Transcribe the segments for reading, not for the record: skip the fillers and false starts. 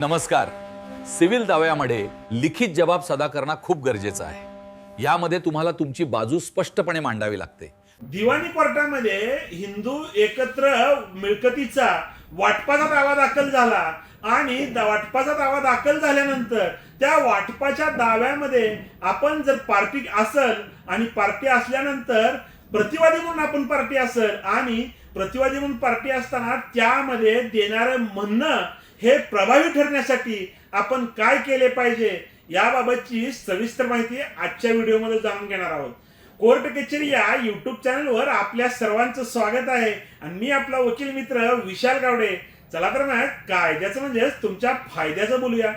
नमस्कार. सिव्हिल दाव्यामध्ये लिखित जबाब सादर करणं खूप गरजेचं आहे. यामध्ये तुम्हाला तुमची बाजू स्पष्टपणे मांडावी लागते. दिवाणी कोर्टामध्ये हिंदू एकत्र मिळकतीचा वाटपाचा दावा दाखल झाला आणि वाटपाचा दावा दाखल झाल्यानंतर त्या वाटपाच्या दाव्यामध्ये आपण जर पार्टी असल आणि पार्टी असल्यानंतर प्रतिवादी म्हणून आपण पार्टी असल आणि प्रतिवादी म्हणून पार्टी असताना त्यामध्ये देणारं म्हणणं हे प्रभावी ठरण्यासाठी आपण काय केले पाहिजे याबाबतची सविस्तर माहिती आजच्या व्हिडिओमध्ये जाणून घेणार आहोत. कोर्ट कचेरी या युट्यूब चॅनलवर आपल्या सर्वांचं स्वागत आहे आणि मी आपला वकील मित्र विशाल गावडे. चला तर मग कायद्याचं म्हणजे तुमच्या फायद्याचं बोलूया.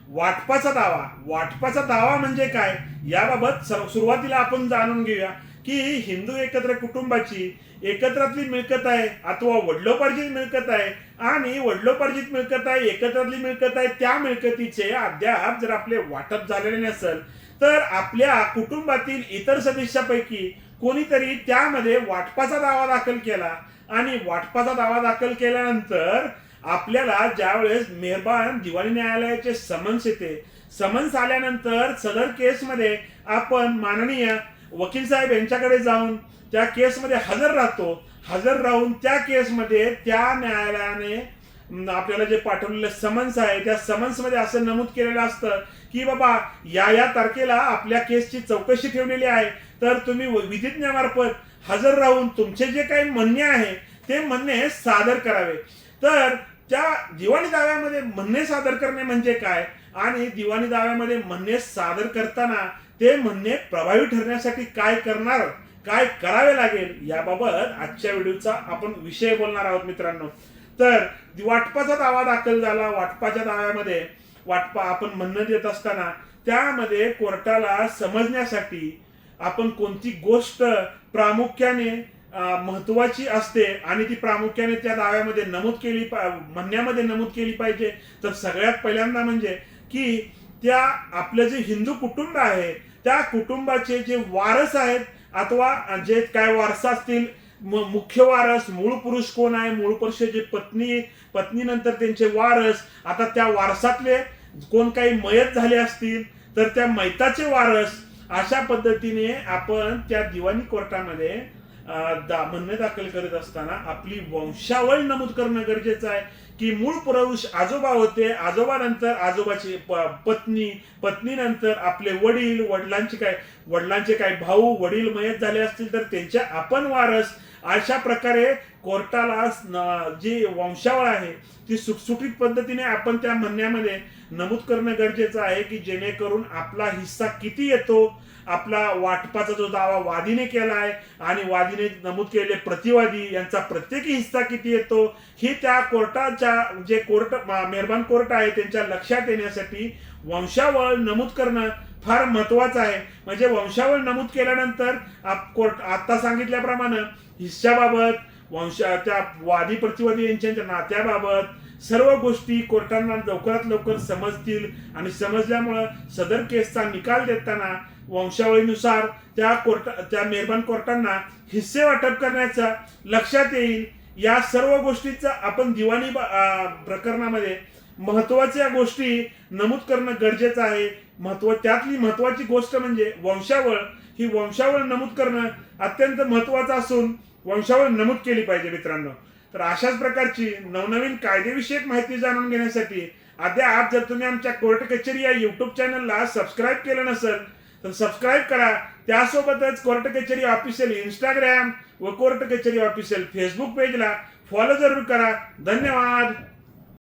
वाटपाचा दावा म्हणजे काय याबाबत सुरुवातीला आपण जाणून घेऊया की हिंदू एकत्र कुटुंबाची एकत्रातली मिळकत आहे अथवा वडिलोपार्जित मिळकत आहे आणि वडिलोपार्जित मिळकत आहे एकत्रातली मिळकत आहे. त्या मिळकतीचे अद्याप जर आपले वाटप झालेले नसेल तर आपल्या कुटुंबातील इतर सदस्यापैकी कोणीतरी त्यामध्ये वाटपाचा दावा दाखल केला आणि वाटपाचा दावा दाखल केल्यानंतर आपल्याला ज्यावेळेस मेहरबान दिवाणी न्यायालयाचे समन्स येते, समन्स आल्यानंतर सदर केसमध्ये आपण माननीय वकील साहेब यांच्याकडे जाऊन त्या केसमध्ये हजर राहतो. हजर राहून त्या केसमध्ये त्या न्यायालयाने आपल्याला जे पाठवलेलं समन्स आहे त्या समन्स मध्ये असं नमूद केलेलं असतं की बाबा या तारखेला आपल्या केसची चौकशी ठेवलेली आहे, तर तुम्ही विधिज्ञामार्फत हजर राहून तुमचे जे काही म्हणणे आहे ते म्हणणे सादर करावे. तर त्या दिवाणी दाव्यामध्ये म्हणणे सादर करणे म्हणजे काय आणि दिवाणी दाव्यामध्ये म्हणणे सादर करताना ते म्हणणे प्रभावी ठरण्यासाठी काय करावे लागेल याबाबत आजच्या व्हिडिओचा आपण विषय बोलणार आहोत मित्रांनो. तर वाटपाचा दावा दाखल झाला. वाटपाच्या दाव्यामध्ये आपण म्हणणं देत असताना त्यामध्ये कोर्टाला समजण्यासाठी आपण कोणती गोष्ट प्रामुख्याने महत्वाची असते आणि ती प्रामुख्याने त्या दाव्यामध्ये म्हणण्यामध्ये नमूद केली पाहिजे. तर सगळ्यात पहिल्यांदा म्हणजे की त्या आपलं जे हिंदू कुटुंब आहे त्या कुटुंबाचे जे वारस आहेत अथवा जे काय वारसा असतील, मुख्य वारस मूळ पुरुष कोण आहे, मूळ पुरुष जे पत्नीनंतर त्यांचे वारस, आता त्या वारसातले कोण काही मयत झाले असतील तर त्या मयताचे वारस, अशा पद्धतीने आपण त्या दिवाणी कोर्टामध्ये म्हणणे दाखल करत असताना आपली वंशावळ नमूद करणं गरजेचं आहे की मूळ पुरुष आजोबा होते, आजोबानंतर आजोबाची पत्नीनंतर आपले वडील, वडिलांचे काय भाऊ, वडील मयत झाले असतील तर त्यांचे आपण वारस. अशा प्रकारे कोर्टाला जी वंशावळ आहे ती सुटसुटीत पद्धतीने आपण त्या म्हणण्यामध्ये नमूद करणं गरजेचं आहे की जेणेकरून आपला हिस्सा किती येतो, आपला वाटपाचा जो दावा वादीने केला आहे आणि वादीने नमूद केलेले प्रतिवादी यांचा प्रत्येकी हिस्सा किती येतो ही त्या कोर्टाच्या जे मेहरबान कोर्ट आहे त्यांच्या लक्षात येण्यासाठी वंशावळ नमूद करणं फार महत्वाचं आहे. म्हणजे वंशावळ नमूद केल्यानंतर कोर्ट आता सांगितल्याप्रमाणे हिस्साबाबत, त्या वादी प्रतिवादी यांच्या नात्याबाबत सर्व गोष्टी कोर्टांना लवकरात लवकर समजतील आणि समजल्यामुळं सदर केसचा निकाल देताना वंशावळीनुसार त्या मेहरबान कोर्टांना हिस्से वाटप करण्याचा लक्षात येईल. या सर्व गोष्टीचा आपण दिवाणी प्रकरणामध्ये महत्वाच्या गोष्टी नमूद करणं गरजेचं आहे. त्यातली महत्वाची गोष्ट म्हणजे वंशावळ. ही वंशावळ नमूद करणं अत्यंत महत्वाचं असून वंशावळ नमूद केली पाहिजे मित्रांनो. तर अशाच प्रकारची नवनवीन कायदेविषयक माहिती जाणून घेण्यासाठी अद्याप जर तुम्ही आमच्या कोर्ट कचेरी या युट्यूब चॅनलला सबस्क्राईब केलं नसेल तर सबस्क्राईब करा. त्यासोबतच कोर्ट कचेरी ऑफिशियल इंस्टाग्राम व कोर्ट कचेरी ऑफिशियल फेसबुक पेजला फॉलो जरूर करा. धन्यवाद.